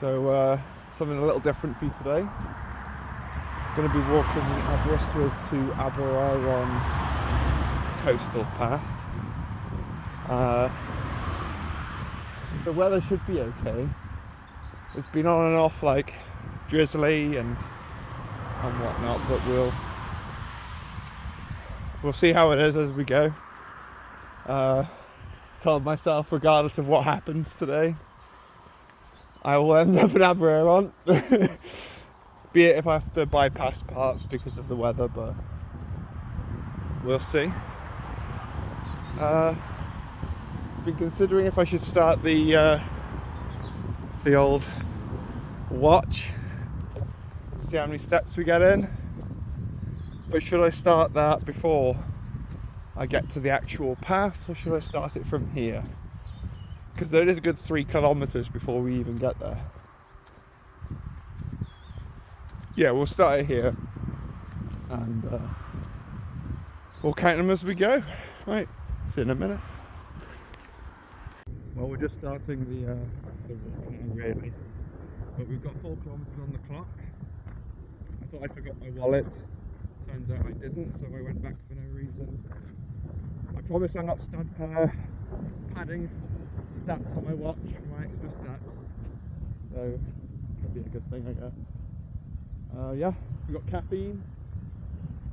So something a little different for you today. Going to be walking Aberystwyth to Aberystwyth coastal path. The weather should be okay. It's been on and off like drizzly and whatnot, but we'll see how it is as we go. Told myself, regardless of what happens today, I will end up in Aberystwyth. Be it if I have to bypass parts because of the weather, but we'll see. Been considering if I should start the old watch, see how many steps we get in, but should I start that before I get to the actual path, or should I start it from here? Because there is a good 3 kilometers before we even get there. Yeah, we'll start it here, and we'll count them as we go. Right, see you in a minute. Well, we're just starting the walk now, really, but we've got 4 kilometers on the clock. I thought I forgot my wallet. Turns out I didn't, so I went back for no reason. I promise I'm not padding stats on my watch for my extra steps, so could be a good thing, I guess. Yeah, we've got caffeine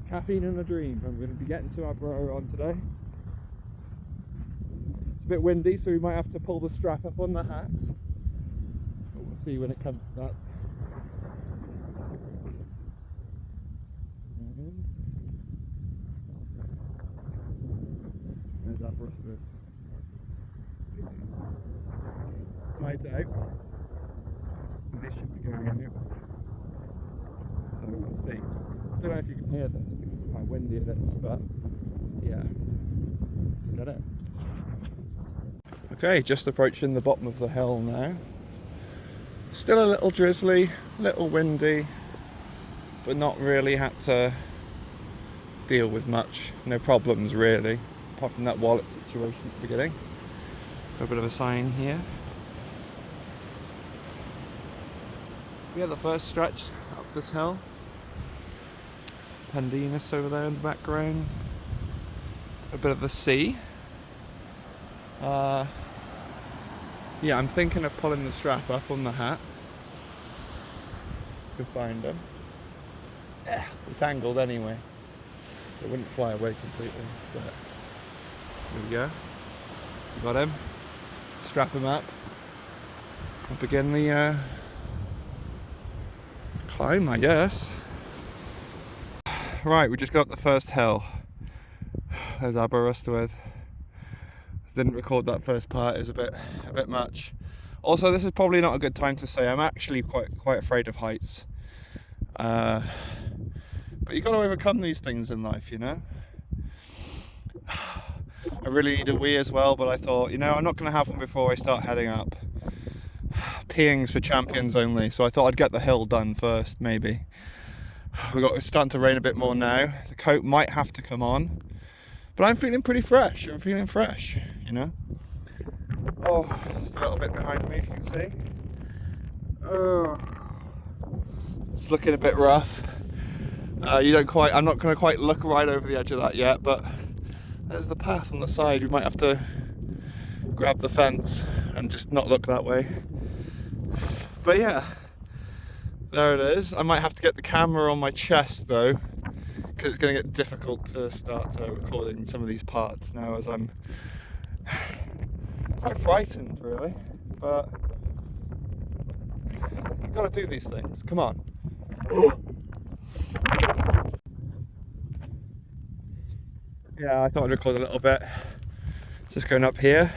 and a dream. I'm going to be getting to Aberystwyth today. It's a bit windy, so we might have to pull the strap up on the hat, but we'll see when it comes to that. There's Aberystwyth. Tide's out. This should be going in. So we'll see. I don't know if you can hear this because of how windy it is, but yeah, got it. Okay, just approaching the bottom of the hill now. Still a little drizzly, little windy, but not really had to deal with much. No problems really, apart from that wallet situation at the beginning. Got a bit of a sign here. Yeah, the first stretch up this hill. Pendennis over there in the background. A bit of the sea. Yeah, I'm thinking of pulling the strap up on the hat. Could find him. It's angled anyway, so it wouldn't fly away completely. But there we go. Got him. Strap him up. I'll begin the climb, I guess. Right, we just got up the first hill. There's Aberystwyth. Didn't record that first part, it was a bit much. Also, this is probably not a good time to say I'm actually quite afraid of heights. But you've got to overcome these things in life, you know. I really need a wee as well, but I thought, you know, I'm not going to have one before I start heading up. Peeing's for champions only, so I thought I'd get the hill done first, maybe. It's starting to rain a bit more now. The coat might have to come on, but I'm feeling pretty fresh. I'm feeling fresh, you know. Oh, just a little bit behind me, if you can see. Oh, it's looking a bit rough. I'm not going to quite look right over the edge of that yet, but there's the path on the side. We might have to grab the fence and just not look that way. But yeah, there it is. I might have to get the camera on my chest though, because it's going to get difficult to start recording some of these parts now, as I'm quite frightened really, but you've got to do these things. Come on. Yeah, I thought I'd record a little bit. Just going up here.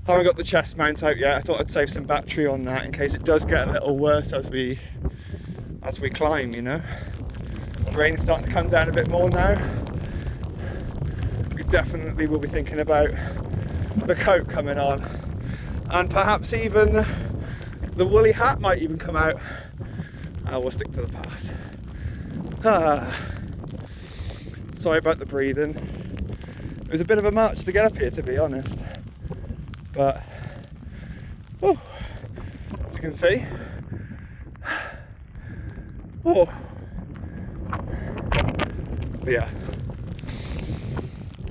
I haven't got the chest mount out yet. I thought I'd save some battery on that in case it does get a little worse as we climb, you know. The rain's starting to come down a bit more now. We definitely will be thinking about the coat coming on, and perhaps even the woolly hat might even come out. We'll stick to the path. Sorry about the breathing. It was a bit of a march to get up here, to be honest, but it's a can see. Oh. But yeah.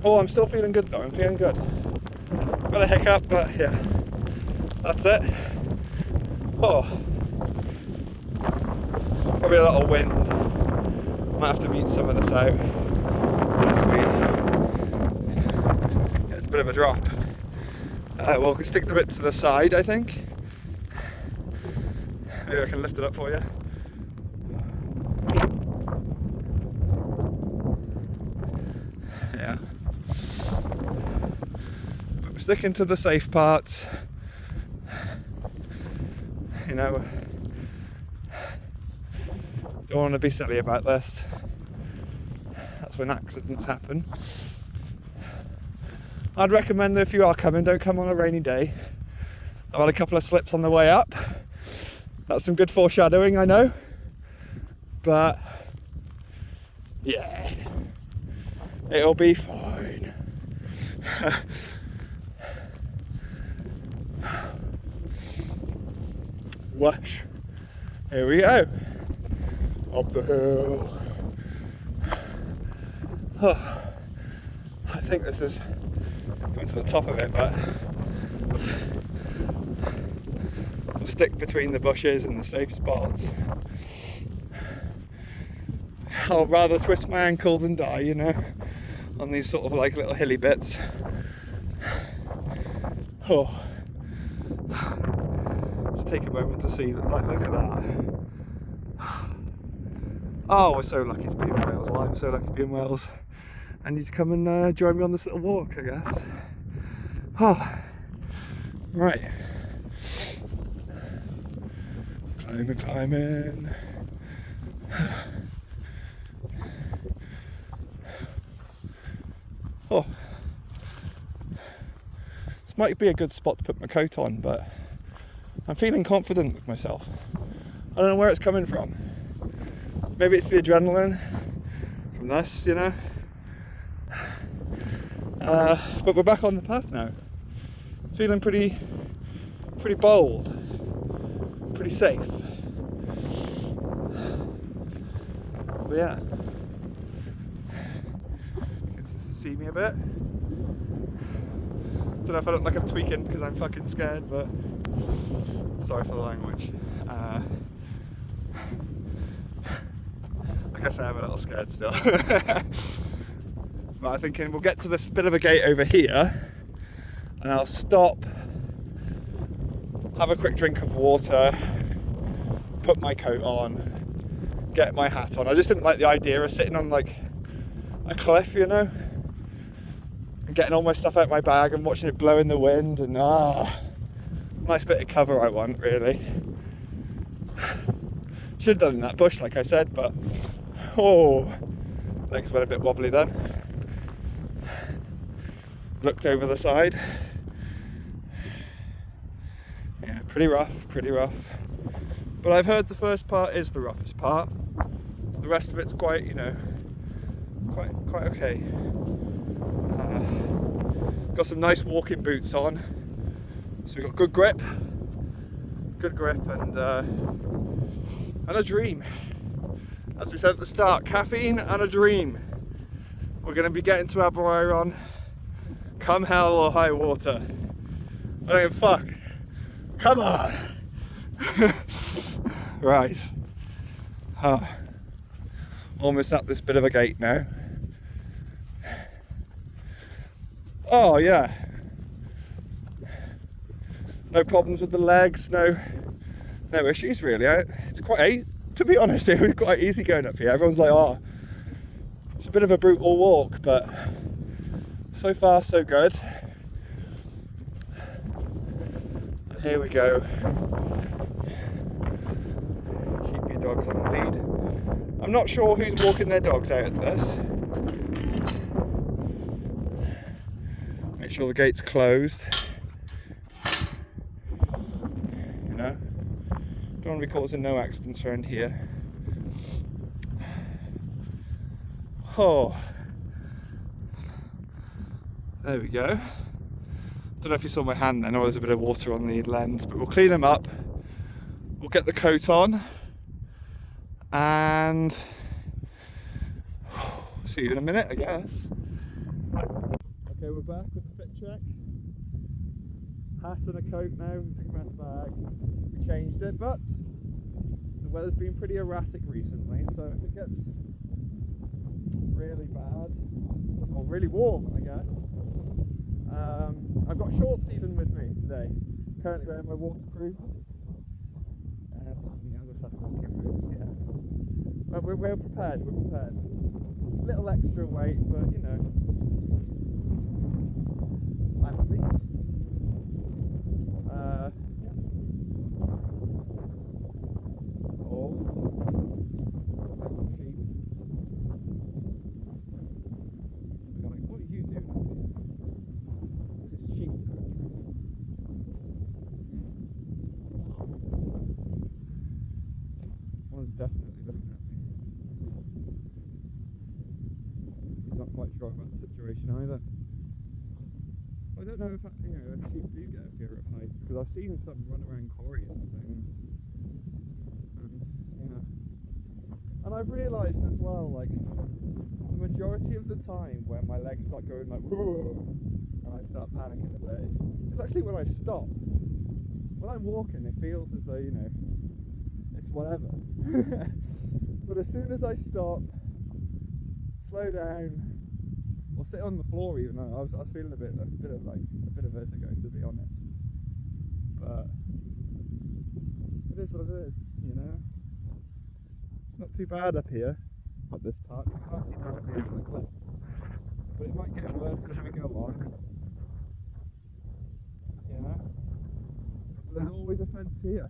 Oh, I'm still feeling good though, I'm feeling good. Got a hiccup, but yeah. That's it. Oh. Probably a lot of wind. Might have to mute some of this out. It's a bit of a drop. We'll stick the bit to the side, I think. Maybe I can lift it up for you. Yeah. But we're sticking to the safe parts. You know, don't want to be silly about this. That's when accidents happen. I'd recommend that if you are coming, don't come on a rainy day. I've had a couple of slips on the way up. That's some good foreshadowing, I know. But yeah, it'll be fine. Whoosh. Here we go. Up the hill. Oh, I think this is going to the top of it, but I'll stick between the bushes and the safe spots. I'll rather twist my ankle than die, you know, on these sort of like little hilly bits. Oh, just take a moment to see, like, look at that. Oh, we're so lucky to be in Wales. Well, I'm so lucky to be in Wales. And you to come and join me on this little walk, I guess. Oh, right. Climbing. Oh, this might be a good spot to put my coat on, but I'm feeling confident with myself. I don't know where it's coming from. Maybe it's the adrenaline from this, you know. But we're back on the path now. Feeling pretty bold, pretty safe. But yeah, you can see me a bit. Don't know if I look like I'm tweaking because I'm fucking scared, but sorry for the language. I guess I am a little scared still. But I'm thinking we'll get to this bit of a gate over here and I'll stop, have a quick drink of water, put my coat on, get my hat on. I just didn't like the idea of sitting on like a cliff, you know, and getting all my stuff out of my bag and watching it blow in the wind, and nice bit of cover I want, really. Should have done in that bush like I said, but legs went a bit wobbly then. Looked over the side. Yeah, pretty rough. But I've heard the first part is the roughest part. The rest of it's quite, you know, quite okay. Got some nice walking boots on, so we've got good grip, and a dream. As we said at the start, caffeine and a dream. We're going to be getting to Aberystwyth, come hell or high water. I don't give a fuck. Come on. Right. Almost at this bit of a gate now. Oh yeah. No problems with the legs, no issues really. It's quite, to be honest, it was quite easy going up here. Everyone's like, oh, it's a bit of a brutal walk, but so far so good. And here we go. Keep your dogs on the lead. I'm not sure who's walking their dogs out at this. Make sure the gate's closed. You know, don't want to be causing no accidents around here. Oh, there we go. Don't know if you saw my hand then, or there's a bit of water on the lens, but we'll clean them up. get the coat on and see you in a minute, I guess. Okay, we're back with the fit check. Hat and a coat now, took him out the bag. We changed it, but the weather's been pretty erratic recently, so if it gets really bad, or really warm, I guess, I've got shorts even with me today. Currently wearing my waterproof. Yeah. But we're prepared, A little extra weight, but you know, I'm at least. What are you doing up here? It's sheep country. One's definitely looking at me. He's not quite sure about the situation either. I don't know if sheep do get a fear of heights, because I've seen some run around quarries and things. And I've realised as well, like, the majority of the time when my legs start going like, whoa, and I start panicking a bit, it's actually when I stop. When I'm walking, it feels as though, you know, it's whatever. But as soon as I stop, slow down, or sit on the floor even, I was feeling a bit of vertigo, to be honest. But it is what it is, you know. It's not too bad up here at this part. You can't see down at the edge of the cliff, but it might get worse as we go on. You know, but there's always a fence here.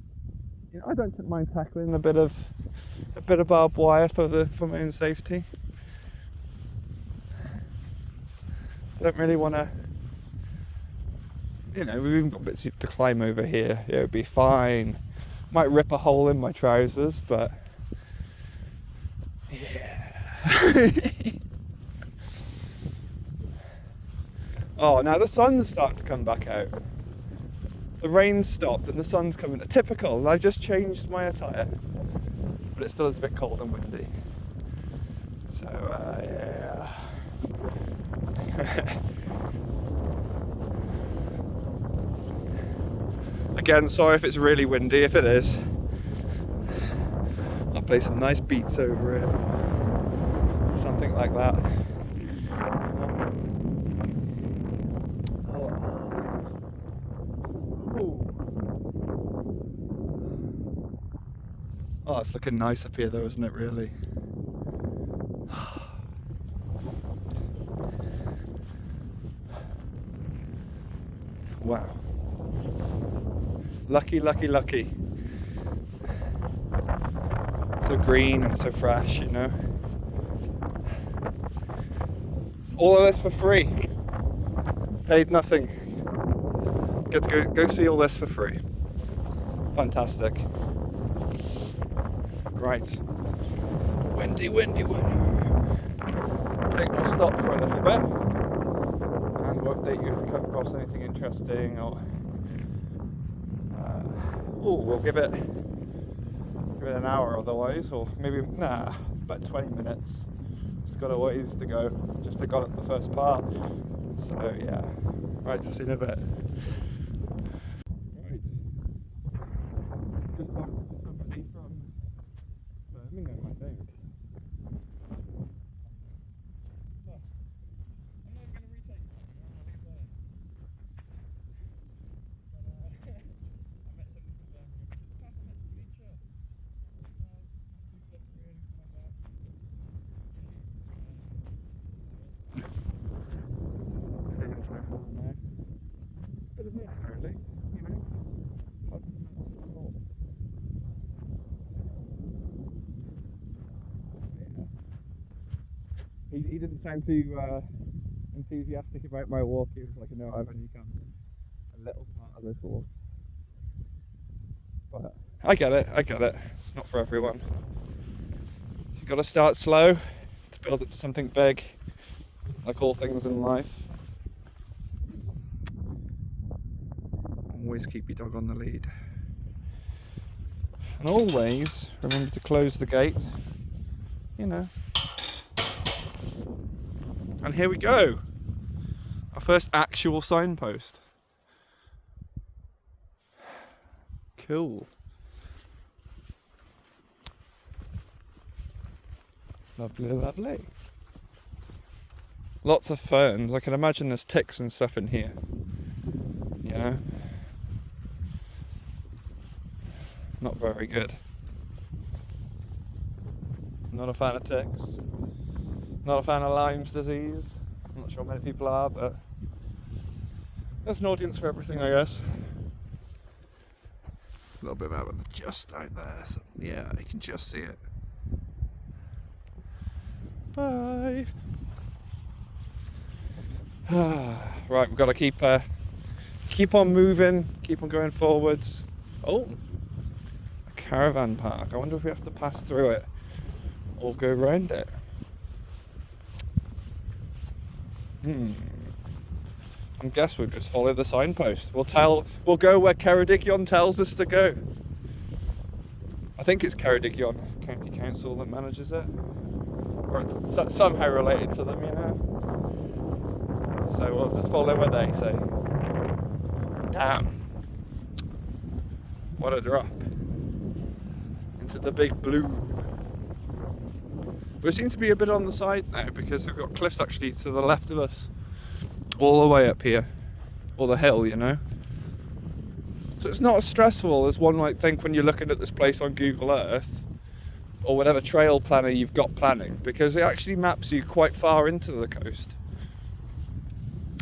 You know, I don't mind tackling a bit of barbed wire for my own safety. I don't really want to. You know, we've even got bits to climb over here. It would be fine. Might rip a hole in my trousers, but yeah. Oh, now the sun's starting to come back out. The rain's stopped and the sun's coming. Typical, and I just changed my attire, but it still is a bit cold and windy. So, yeah. Again, sorry if it's really windy. If it is, I'll play some nice beats over it. Something like that. Oh, it's looking nice up here though, isn't it, really? Wow. Lucky, lucky, lucky. So green and so fresh, you know. All of this for free. Paid nothing. Get to go see all this for free. Fantastic. Right. Windy, windy, windy. I think we'll stop for a little bit and we'll update you if we come across anything interesting, or we'll give it an hour otherwise, or maybe about 20 minutes. Just got a ways to go. Just to got up the first part. So yeah. Right, just in a bit. Right. Just talked to somebody from Birmingham, I think. Oh, I'm not going to retake that. I'm going to leave that in. But I met somebody from Birmingham. He said, "Papa, let's bleach up." Too slippery or anything like that. Bit of this, really, you know. He didn't sound too enthusiastic about my walk. He was like, "No, I've only come a little part of this walk." But I get it. It's not for everyone. You've got to start slow to build it to something big, like all things in life. Always keep your dog on the lead. And always remember to close the gate, you know. And here we go. Our first actual signpost. Cool. Lovely, lovely. Lots of ferns. I can imagine there's ticks and stuff in here. You know? Not very good. Not a fan of ticks. Not a fan of Lyme's disease. I'm not sure many people are, but there's an audience for everything, I guess. A little bit of Aberystwyth just out there. So yeah, you can just see it. Bye. Right, we've got to keep on moving, keep on going forwards. Oh, a caravan park. I wonder if we have to pass through it or go around it. I guess we'll just follow the signpost. We'll go where Ceredigion tells us to go. I think it's Ceredigion County Council that manages it. Or it's somehow related to them, you know. So we'll just follow what they say. Damn. What a drop. Into the big blue. We seem to be a bit on the side now because we've got cliffs actually to the left of us. All the way up here. Or the hill, you know. So it's not as stressful as one might think when you're looking at this place on Google Earth. Or whatever trail planner you've got planning. Because it actually maps you quite far into the coast.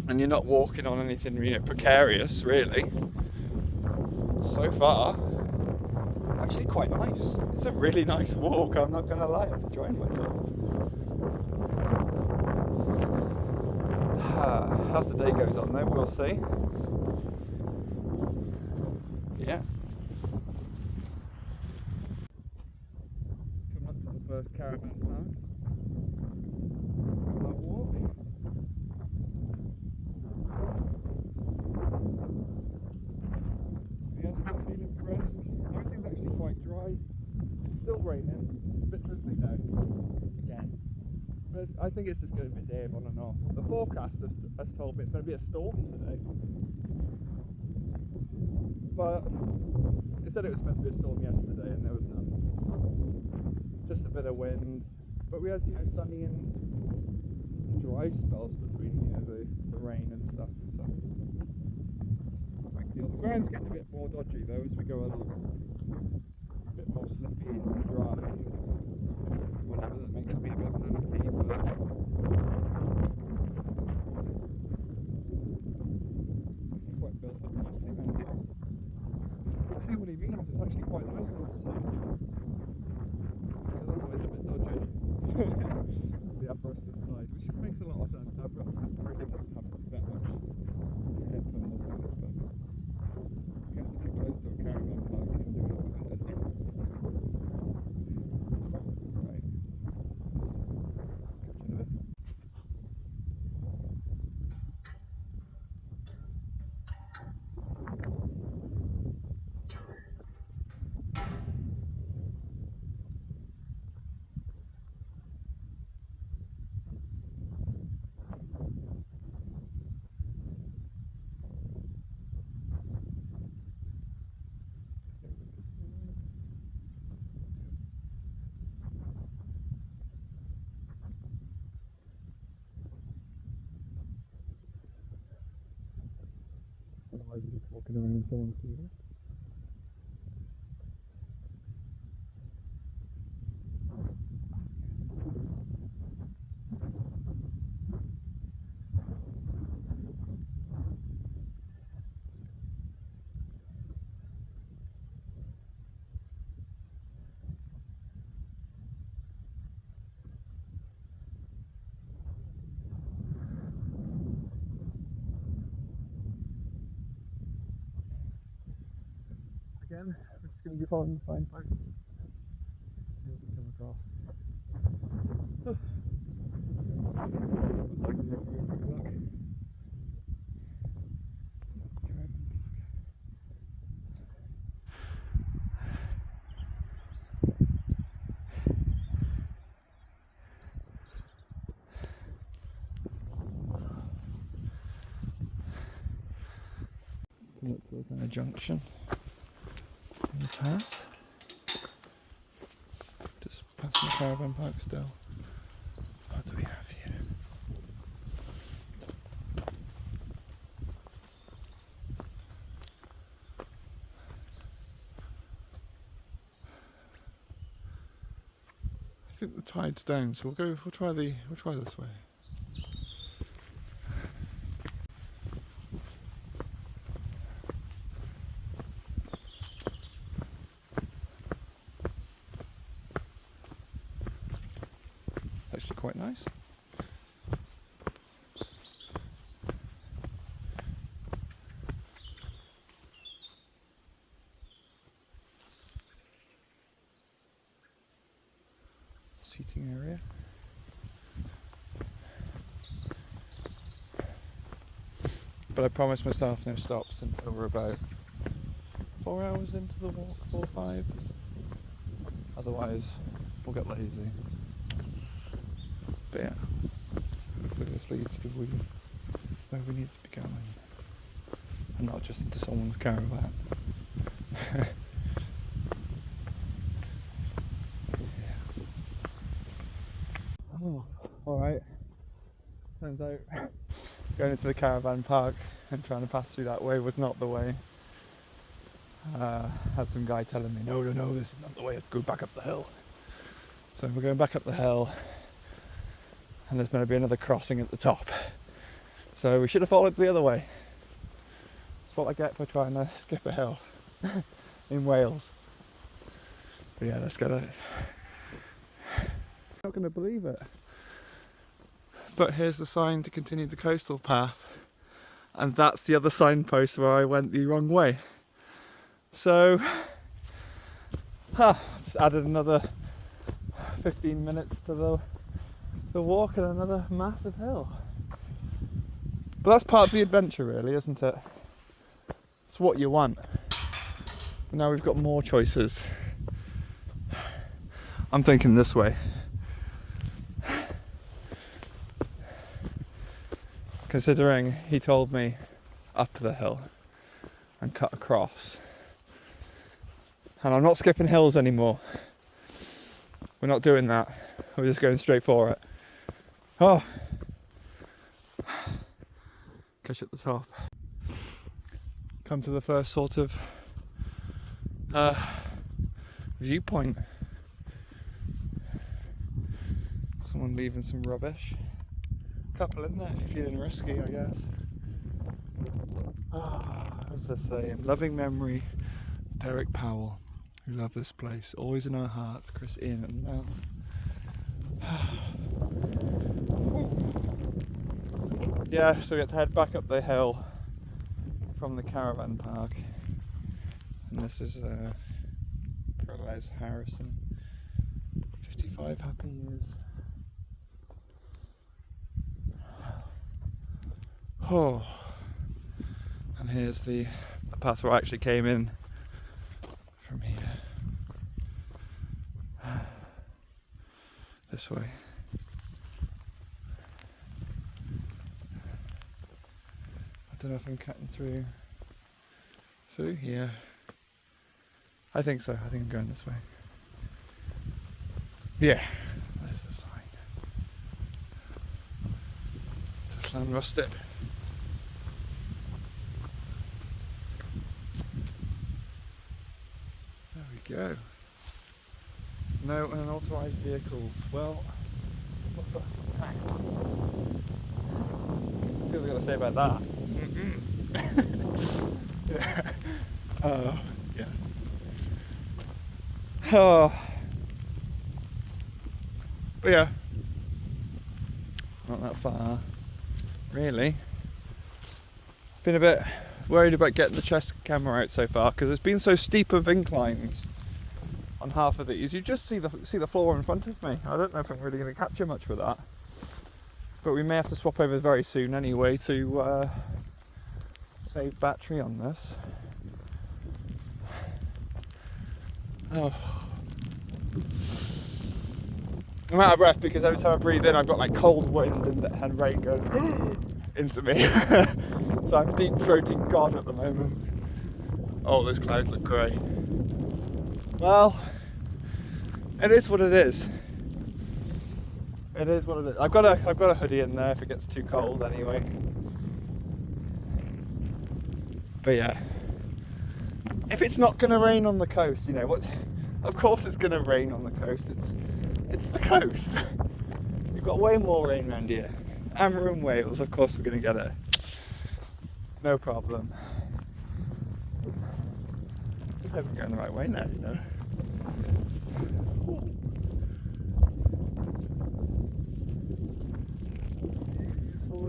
And you're not walking on anything, you know, precarious, really. So far, actually quite nice. It's a really nice walk, I'm not going to lie, I'm enjoying myself. As the day goes on though, we'll see. Yeah. Come up to the first caravan park. That walk. Yeah, still feeling brisk. Everything's actually quite dry. It's still raining. It's a bit drizzly now. Again. But I think it's just going to be day on and off. The forecast has told me it's going to be a storm today. But it said it was meant to be a storm yesterday and there was none. Just a bit of wind. But we had, you know, sunny and dry spells between, you know, the rain and stuff. So the ground's getting a bit more dodgy though as we go along. A bit more slippy and dry. Whatever, that makes me a bit panicky, but it's quite built up nicely around here. I see what he means, it's actually quite nice on the side. It's a little bit dodgy. The Aberystwyth side, which makes a lot of sense. Aberystwyth really doesn't have that much headphones, but I guess if you're close to a caravan park, you can do a little bit of it. Right. Otherwise we're just walking around in someone's field. Again, we're just going to be following the signpost. See what we come across. Come up to a kind of junction in the path. Just passing the caravan park still. What do we have here? I think the tide's down, so we'll try this way. Actually quite nice. Seating area. But I promised myself no stops until we're about 4 hours into the walk, 4 or 5. Otherwise, we'll get lazy. But yeah, hopefully this leads to where we need to be going. And not just into someone's caravan. Oh, alright. Turns out going into the caravan park and trying to pass through that way was not the way. Had some guy telling me, no, this is not the way, go back up the hill. So we're going back up the hill. And there's going to be another crossing at the top. So we should have followed the other way. That's what I get for trying to skip a hill in Wales. But yeah, let's get it. Not going to believe it. But here's the sign to continue the coastal path. And that's the other signpost where I went the wrong way. So, just added another 15 minutes to the walk and another massive hill. But that's part of the adventure really, isn't it? It's what you want. But now we've got more choices. I'm thinking this way. Considering he told me up the hill and cut across. And I'm not skipping hills anymore. We're not doing that. We're just going straight for it. Oh, catch at the top. Come to the first sort of viewpoint. Someone leaving some rubbish. Couple in there, if you're feeling risky, I guess. What's this saying? Loving memory, Derek Powell. We love this place. Always in our hearts, Chris, Ian and Mel. Yeah, so we have to head back up the hill from the caravan park. And this is for Les Harrison. 55 happy years. Oh, and here's the path where I actually came in from here. This way. I don't know if I'm cutting through here. I think so. I think I'm going this way. Yeah, there's the sign. It's Land Rusted. There we go. No unauthorised vehicles. Well, what the heck? See what we're going to say about that. Yeah. Yeah. Oh. But yeah. Not that far. Really. Been a bit worried about getting the chest camera out so far because it's been so steep of inclines on half of these. You just see the floor in front of me. I don't know if I'm really going to capture much with that. But we may have to swap over very soon anyway to save battery on this. Oh. I'm out of breath because every time I breathe in I've got like cold wind and rain going into me. So I'm deep throating God at the moment. Oh, those clouds look grey. Well, it is what it is. It is what it is. I've got a hoodie in there if it gets too cold anyway. But yeah, if it's not gonna rain on the coast, you know what? Of course it's gonna rain on the coast. It's the coast. We've got way more rain around here. And we're in Wales, of course we're gonna get it. No problem. Just hope we're going the right way now, you know.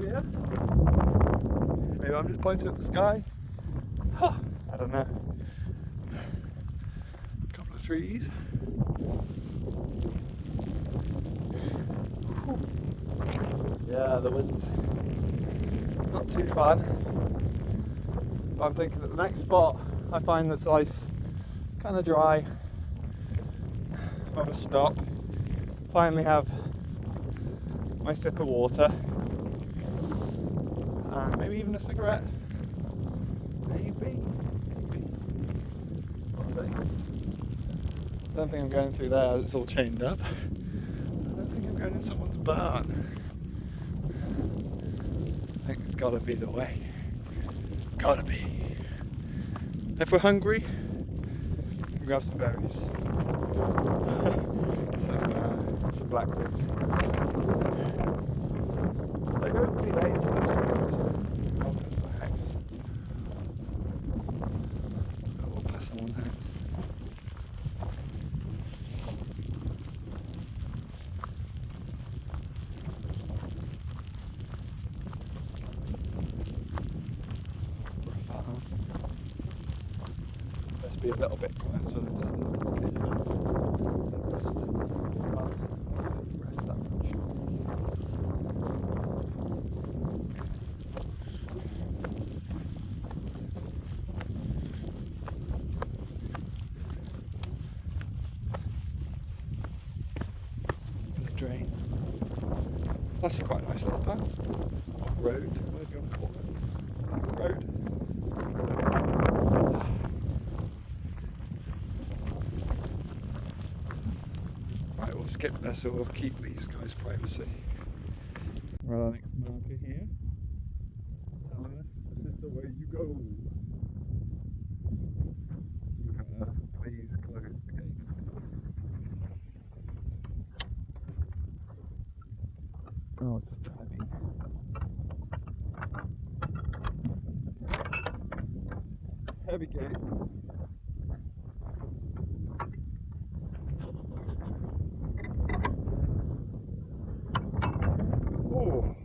Yeah. Maybe I'm just pointing at the sky. Huh, I don't know. A couple of trees. Yeah, the wind's not too bad. But I'm thinking that the next spot I find that's ice kind of dry. Have a stop. Finally have my sip of water. And maybe even a cigarette. Maybe. We'll see. I don't think I'm going through there, it's all chained up. I don't think I'm going in someone's barn. I think it's gotta be the way. Gotta be. If we're hungry, we can grab some berries. some blackberries. They go pretty late into this one. I'll go to the house. I'll walk past someone's house. Let's be a little bit quiet so it doesn't rest that much. Drain. That's quite a nice little path. Road, whatever you want to call it. Road. Right, we'll skip this so we'll keep these guys' privacy. Well, our next marker here. Telling us this is the way you go. Please close the gate. Oh, it's just driving. Heavy gate. Oh,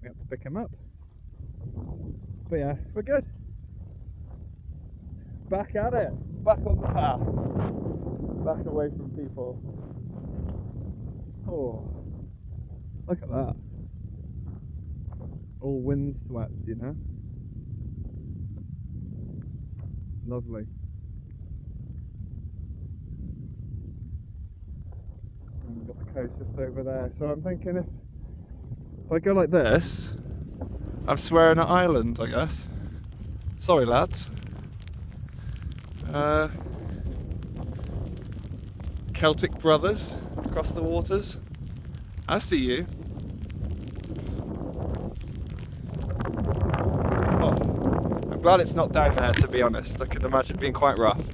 we have to pick him up. But yeah, we're good. Back at it. Back on the path. Back away from people. Oh. Look at that. All windswept, you know? Lovely. And we've got the coast just over there. So I'm thinking if I go like this, I'm swearing at Ireland, I guess. Sorry, lads. Celtic brothers across the waters. I see you. I'm glad it's not down there, to be honest. I could imagine it being quite rough.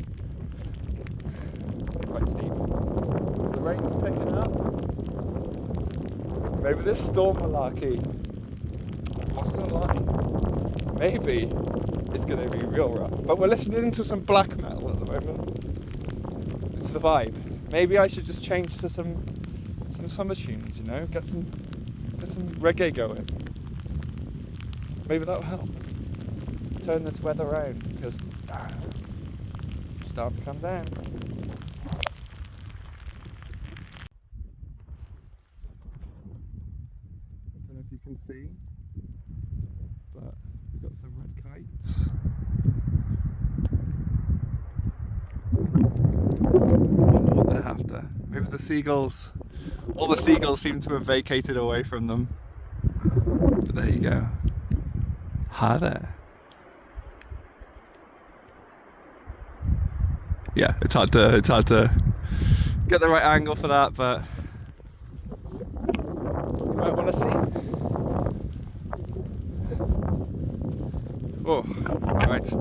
Quite steep. The rain's picking up. Maybe this storm malarkey wasn't a lie. Maybe it's going to be real rough. But we're listening to some black metal at the moment. It's the vibe. Maybe I should just change to some summer tunes, you know? Get some reggae going. Maybe that'll help. Turn this weather around because it's starting to come down. I don't know if you can see, but we've got some red kites. I wonder what they're after. Maybe the seagulls. All the seagulls seem to have vacated away from them. But there you go. Hi there. yeah, it's hard to get the right angle for that, but you might want to see. Oh, right.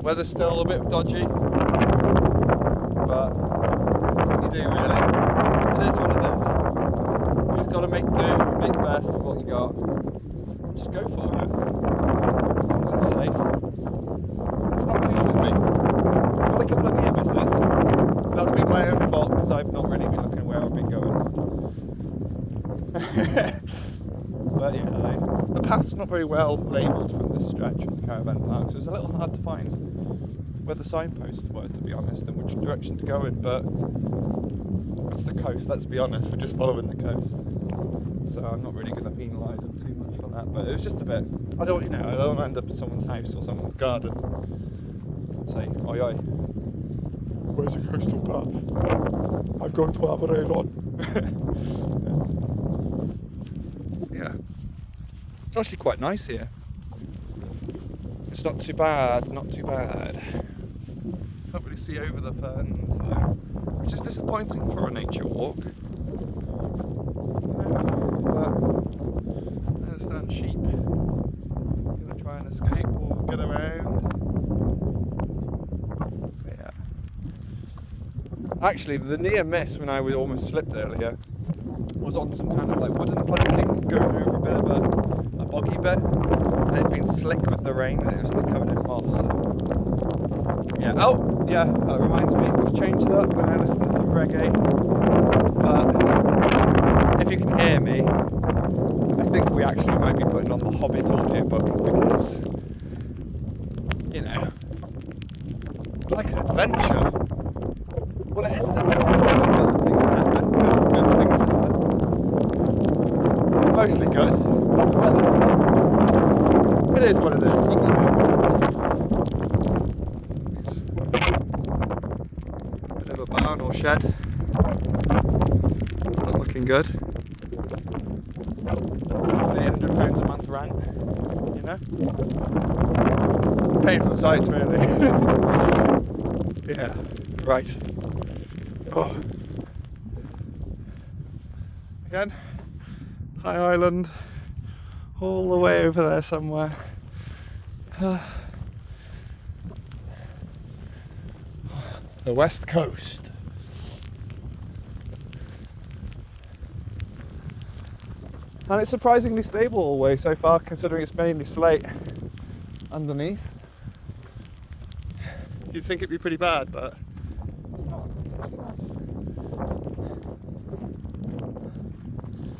Weather's still a bit dodgy, but you do really. It is what it is. You just got to make do, make the best of what you got. Just go for it. As long as it's safe. It's not too slippy. I've got a couple of near misses. That's been my own fault because I've not really been looking where I've been going. But yeah, the path's not very well labelled from this stretch of the caravan park, so it's a little hard to find where the signposts were, to be honest, and which direction to go in, but it's the coast, let's be honest, we're just following the coast. So I'm not really going to penalise them too much for that, but it was just a bit, I don't want to end up in someone's house or someone's garden and say, oi oi, where's the coastal path? I'm going to Aberystwyth. Yeah. It's actually quite nice here. It's not too bad, not too bad. Can't really see over the ferns though, which is disappointing for a nature walk. But I understand sheep. I'm gonna try and escape or get around. But yeah. Actually, the near miss when I was almost slipped earlier was on some kind of like wooden planking going over a bit of a boggy bit, and it'd been slick with the rain and it was like covered in moss. So. Yeah, oh yeah, that reminds me, we've changed it up when I listen to some reggae, but if you can hear me, I think we actually might be putting on the Hobbit audiobook because, you know, it's like an adventure. Well, it is an adventure. Bad things happen, there's some good things happen. Mostly good. Well, it is what it is. You can bit of a barn or shed. Not looking good. £800 a month rent, you know? Paying for the sites, really. Yeah, right. Oh. Again. High Island, all the way over there somewhere. The West Coast. And it's surprisingly stable all the way so far, considering it's mainly slate underneath. You'd think it'd be pretty bad, but it's not.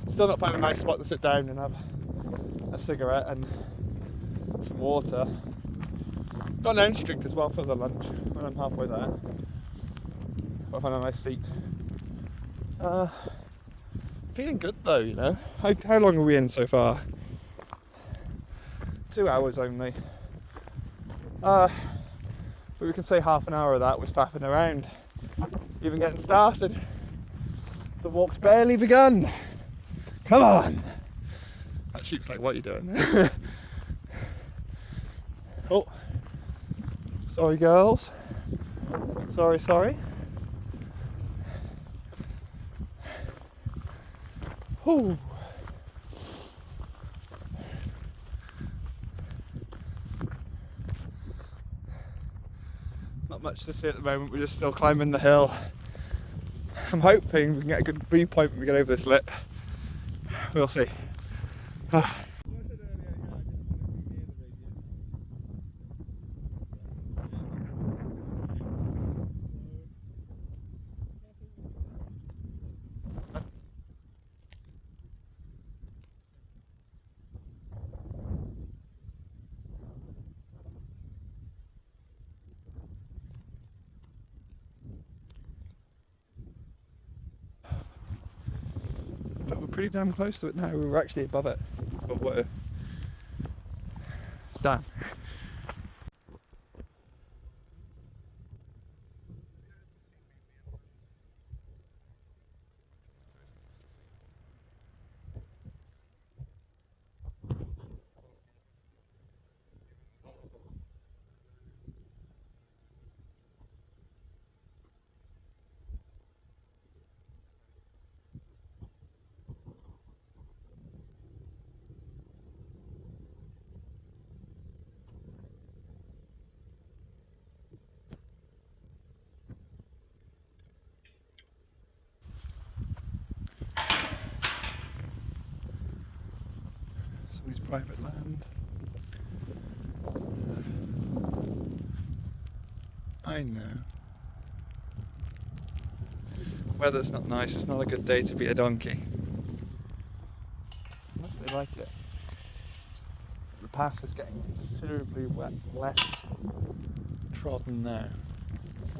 Still not finding a nice spot to sit down and have a cigarette and some water. Got an energy drink as well for the lunch when I'm halfway there. Got to find a nice seat. Feeling good though, you know. How long are we in so far? 2 hours only. But we can say half an hour of that was faffing around. Even getting started. The walk's barely begun. Come on! That sheep's like, what are you doing? Oh. Sorry, girls. Sorry. Ooh. Not much to see at the moment, we're just still climbing the hill. I'm hoping we can get a good viewpoint when we get over this lip. We'll see. But we're pretty damn close to it now. We were actually above it. But what? Damn. Somebody's private land. I know. Weather's not nice, it's not a good day to be a donkey. Unless they like it. The path is getting considerably less trodden now.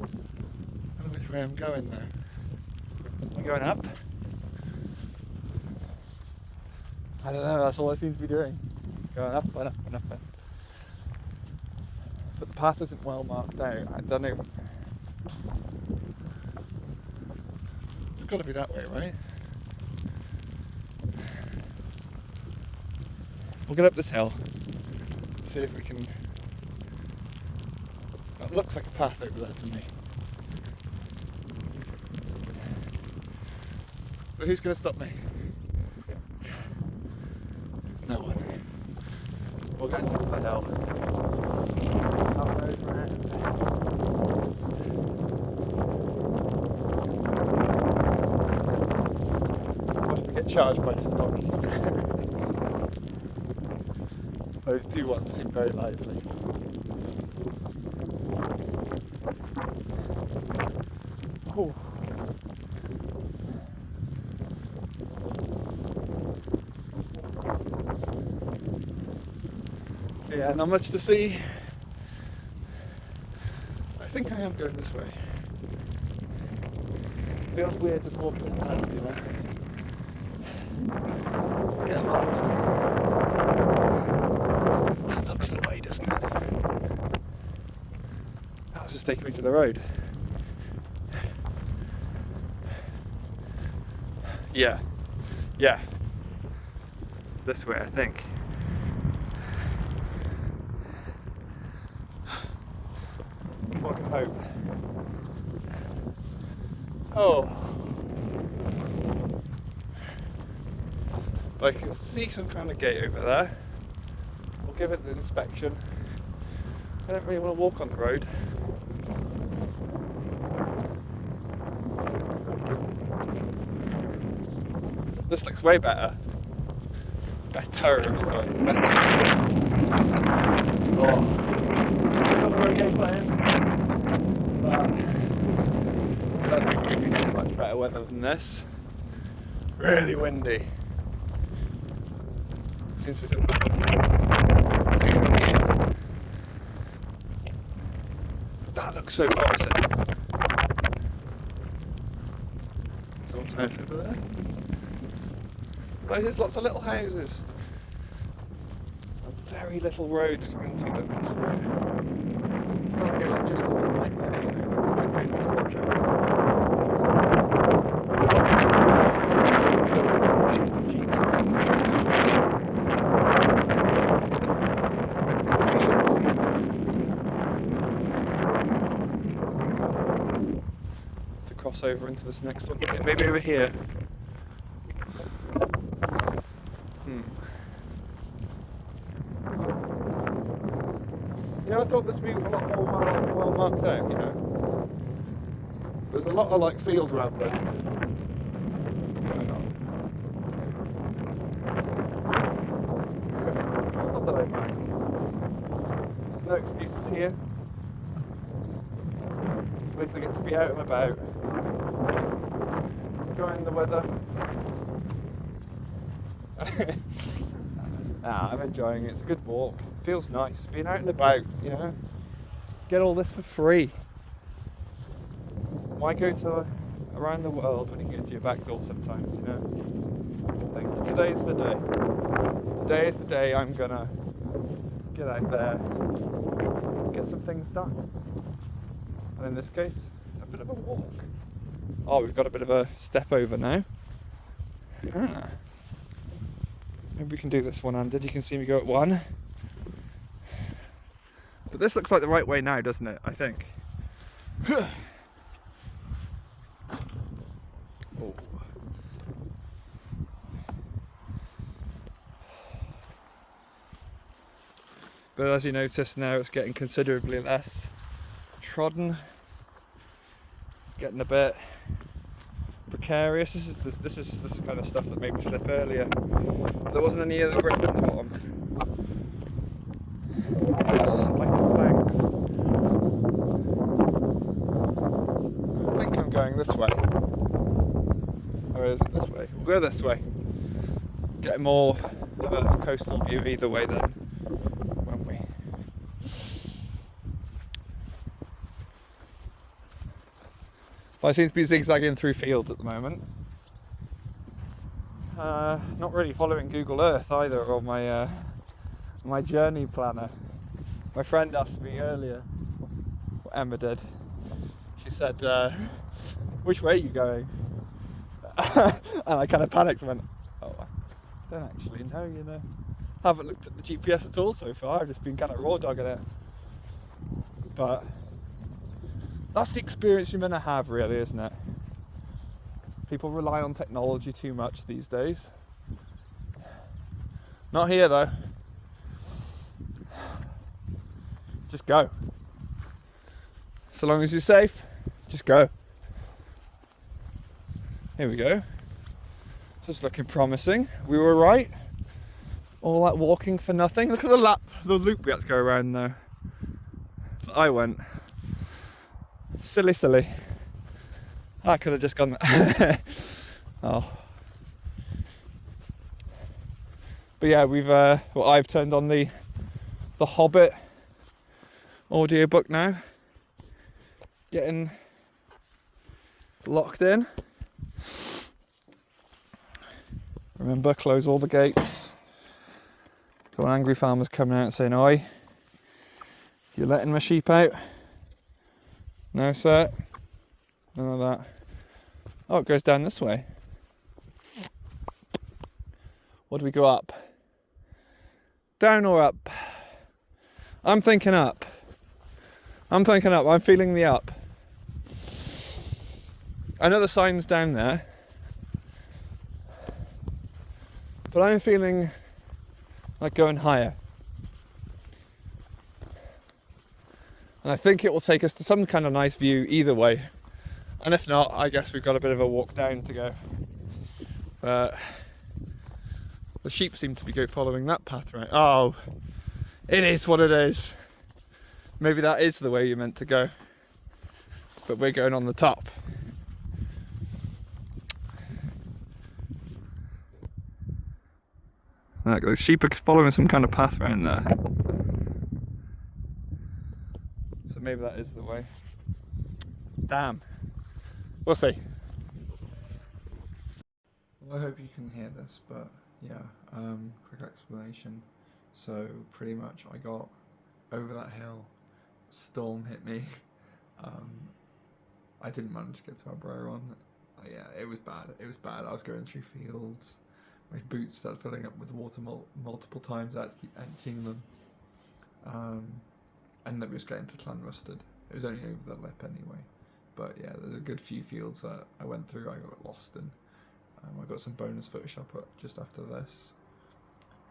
I don't know which way I'm going now. Am I going up? I don't know, that's all I seem to be doing. Going up and up and up. But the path isn't well marked out. I don't know. It's got to be that way, right? We'll get up this hill. See if we can. That looks like a path over there to me. But who's going to stop me? No one. We're going up the hill. Up those round. Watch me get charged by some donkeys there. Those two ones seem very lively. Oh. Yeah, not much to see. I think I am going this way. Feels weird just walking in the land, you know. Get lost. That looks the way, doesn't it? That was just taking me to the road. Yeah. Yeah. This way, I think. One can hope. Oh. I can see some kind of gate over there. We'll give it an inspection. I don't really want to walk on the road. This looks way better. Better. Sorry, better. Oh. Got the road gate playing. But I don't think we can get much better weather than this. Really windy. Seems to be that looks so promising. Someone's house over there. There's lots of little houses. And very little roads coming to them. It's got to be a logistical nightmare, you know, when you're doing these projects. To cross over into this next one. Maybe over here. You know, I thought this would be a lot more well marked out, you know. There's a lot of like field rambling. Not that I mind. No excuses here. At least I get to be out and about. Enjoying the weather. I'm enjoying it. It's a good walk. It feels nice. Being out and about, you know. Get all this for free. Why go to around the world when you can go to your back door sometimes, you know? I think today's the day. Today is the day I'm gonna get out there and get some things done. And in this case, a bit of a walk. Oh, we've got a bit of a step over now. Maybe we can do this one-handed. You can see me go at one. But this looks like the right way now, doesn't it? I think. Oh. But as you notice now, it's getting considerably less trodden. It's getting a bit precarious. This is the kind of stuff that made me slip earlier. There wasn't any other grip at the bottom. It's like the planks. I think I'm going this way. Or is it this way? We'll go this way. Get more of a coastal view either way then, won't we? Well, I seem to be zigzagging through fields at the moment. Not really following Google Earth either, or my journey planner. My friend asked me earlier, what Emma did. She said, which way are you going? And I kind of panicked and went, oh, I don't actually know, you know. Haven't looked at the GPS at all so far. I've just been kind of raw dogging it. But that's the experience you're meant to have, really, isn't it? People rely on technology too much these days. Not here, though. Just go. So long as you're safe, just go. Here we go. This is looking promising. We were right. All that walking for nothing. Look at the loop we had to go around though. I went. Silly. I could have just gone there. Oh. But yeah, I've turned on the Hobbit audiobook now. Getting locked in. Remember, close all the gates. So an angry farmer's coming out saying, "Oi, you're letting my sheep out?" No, sir. None of that. Oh, it goes down this way. What do we go up? Down or up? I'm thinking up. I'm feeling the up. I know the sign's down there, but I'm feeling like going higher. And I think it will take us to some kind of nice view either way. And if not, I guess we've got a bit of a walk down to go. But the sheep seem to be following that path, right? Oh, it is what it is. Maybe that is the way you're meant to go. But we're going on the top. Look, the sheep are following some kind of path around there. So maybe that is the way. Damn. We'll see. Well, I hope you can hear this, but yeah, quick explanation. So pretty much I got over that hill, storm hit me. I didn't manage to get to Aberystwyth. Yeah, it was bad. I was going through fields. My boots started filling up with water multiple times. I had to keep emptying them. Ended up just getting to Clanrusted. It was only over the lip anyway. But yeah, there's a good few fields that I went through. I got lost in. I got some bonus footage I'll put just after this.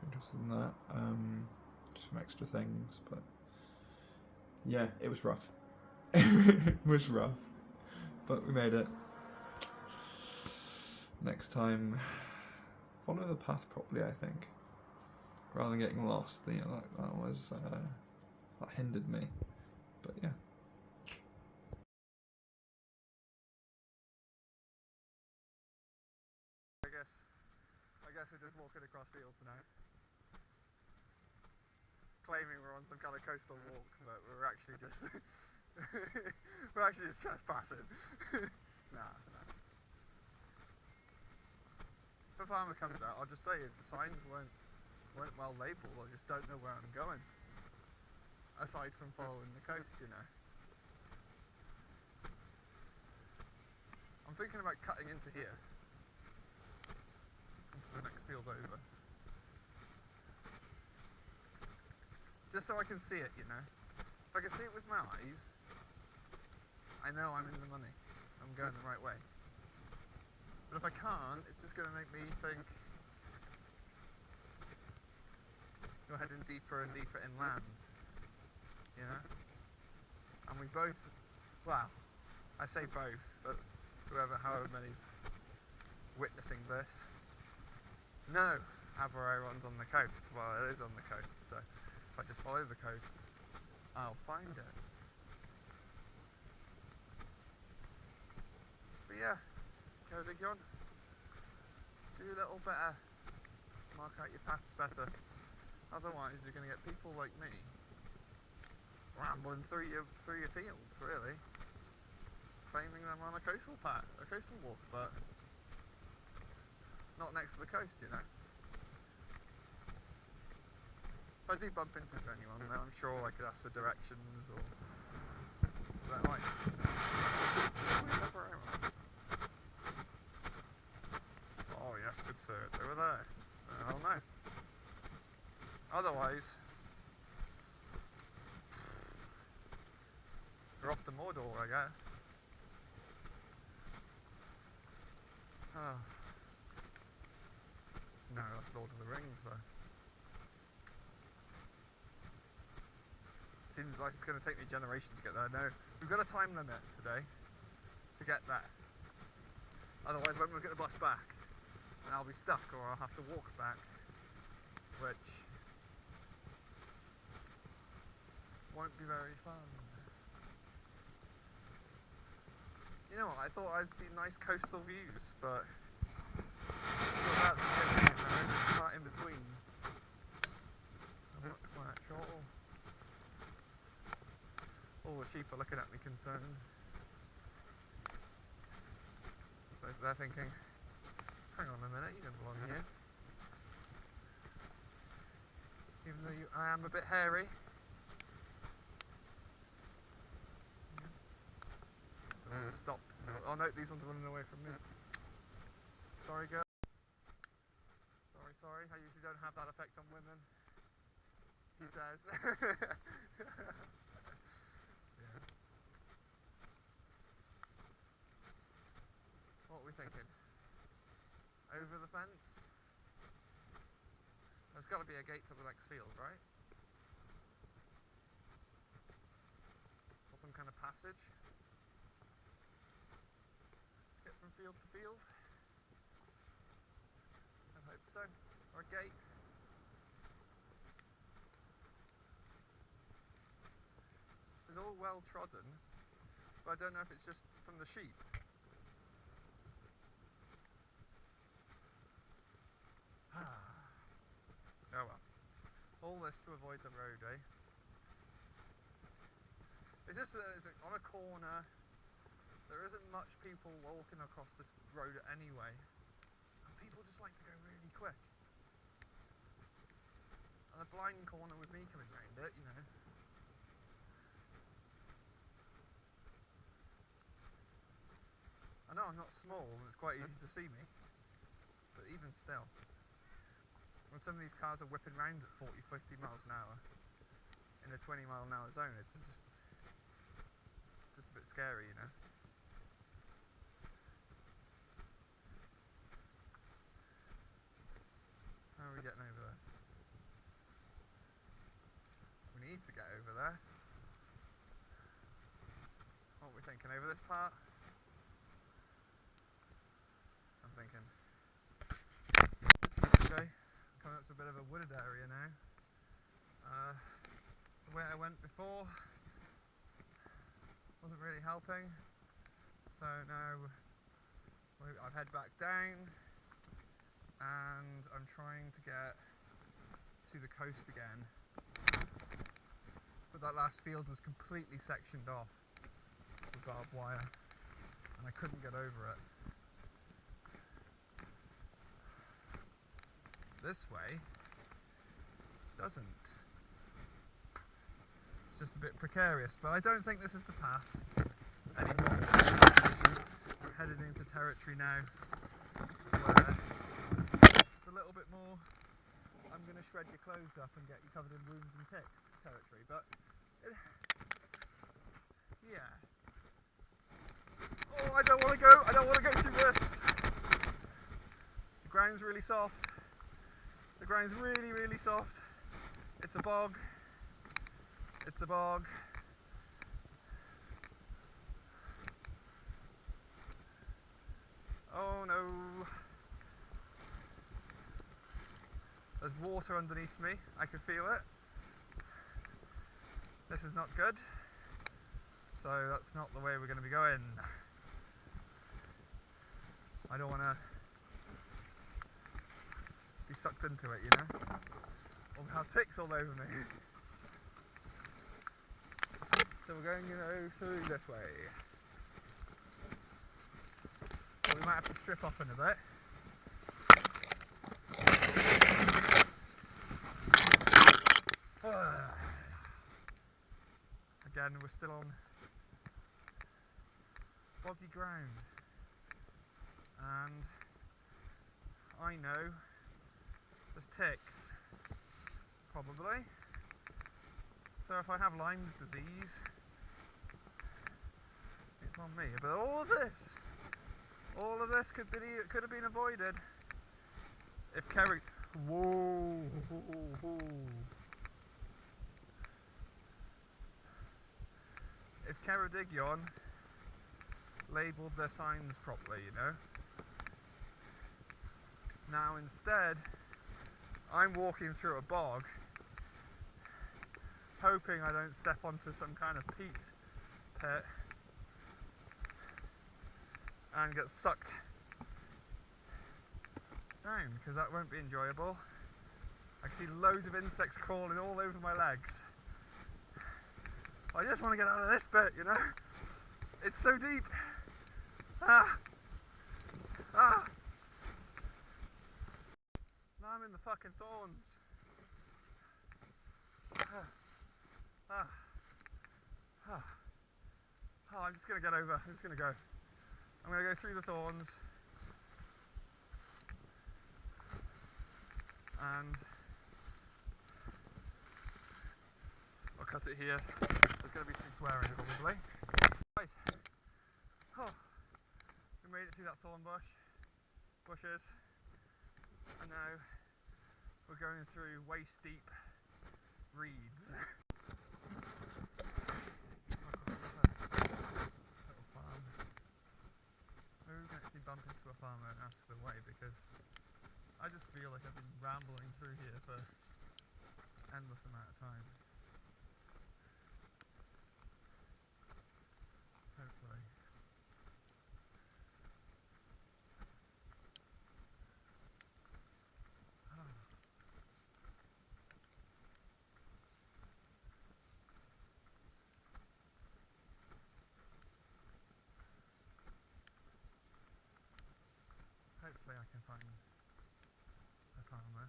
Interested in that. Just some extra things, but yeah, it was rough. It was rough, but we made it. Next time, follow the path properly, I think, rather than getting lost. You know, that hindered me. But yeah. I guess we're just walking across fields now, claiming we're on some kind of coastal walk, but we're actually just trespassing. Nah. If a farmer comes out, I'll just say the signs weren't well labelled. I just don't know where I'm going. Aside from following the coast, you know. I'm thinking about cutting into here, into the next field over, just so I can see it, you know. If I can see it with my eyes, I know I'm in the money. I'm going the right way. But if I can't, it's just going to make me think you're heading deeper and deeper inland, you know. And we both, well, I say both, but however many witnessing this. No, Aberystwyth's on the coast. Well, it is on the coast, so if I just follow the coast, I'll find it. But yeah, go Digyon. Do a little better. Mark out your paths better. Otherwise, you're going to get people like me rambling through your fields, really, claiming them on a coastal walk, but not next to the coast, you know. If I do bump into anyone, then I'm sure I could ask for directions or that might. Oh yes, good sir, it's over there. I don't know. Otherwise, we're off to Mordor, I guess. Oh. No, that's Lord of the Rings, though. Seems like it's going to take me a generation to get there. No, we've got a time limit today to get there. Otherwise, when we get the bus back, then I'll be stuck, or I'll have to walk back, which won't be very fun. You know what? I thought I'd see nice coastal views, but that's the part in between. I'm not quite sure. All the sheep are looking at me concerned. They're thinking, hang on a minute, you don't belong here. Even though I am a bit hairy. Stop. Oh no, these ones are running away from me. Sorry, girl. Sorry. I usually don't have that effect on women. He says. Yeah. What are we thinking? Over the fence? There's got to be a gate to the next field, right? Or some kind of passage? Get from field to field? I hope so. Or a gate. It's all well trodden, but I don't know if it's just from the sheep. Oh well. All this to avoid the road, eh? It's just that it's on a corner. There isn't much people walking across this road anyway. And people just like to go really quick. And a blind corner with me coming round it, you know. I know I'm not small and it's quite easy to see me, but even still, when some of these cars are whipping round at 40, 50 miles an hour in a 20-mile-an-hour zone, it's just a bit scary, you know. How are we getting over there? We need to get over there. What are we thinking, over this part? I'm thinking, okay, coming up to a bit of a wooded area now. The way I went before wasn't really helping, so now I've head back down and I'm trying to get to the coast again, but that last field was completely sectioned off with barbed wire and I couldn't get over it. This way doesn't. It's just a bit precarious, but I don't think this is the path anymore. We're headed into territory now where it's a little bit more I'm going to shred your clothes up and get you covered in wounds and ticks territory, but yeah. Oh, I don't want to go through this. The ground's really soft. The ground's really, really soft. It's a bog. It's a bog. Oh no. There's water underneath me, I can feel it. This is not good, so that's not the way we're going to be going. I don't want to be sucked into it, you know, or have ticks all over me. So we're going, through this way. So we might have to strip off in a bit. Again, we're still on boggy ground, and I know there's ticks, probably. So if I have Lyme's disease, it's on me. But all of this could have been avoided if Kerry. Whoa! If Ceredigion labelled their signs properly, you know. Now instead, I'm walking through a bog, hoping I don't step onto some kind of peat pit and get sucked down, because that won't be enjoyable. I can see loads of insects crawling all over my legs. I just want to get out of this bit, you know? It's so deep. Ah! Now I'm in the fucking thorns. I'm just gonna get over. I'm just gonna go. I'm gonna go through the thorns. And I'll cut it here. There's going to be some swearing probably. Right. Oh, we made it through that bushes, and now we're going through waist deep reeds. Little farm. Maybe we can actually bump into a farmer and ask the way, because I just feel like I've been rambling through here for an endless amount of time. Hopefully. Hopefully I can find a farmer.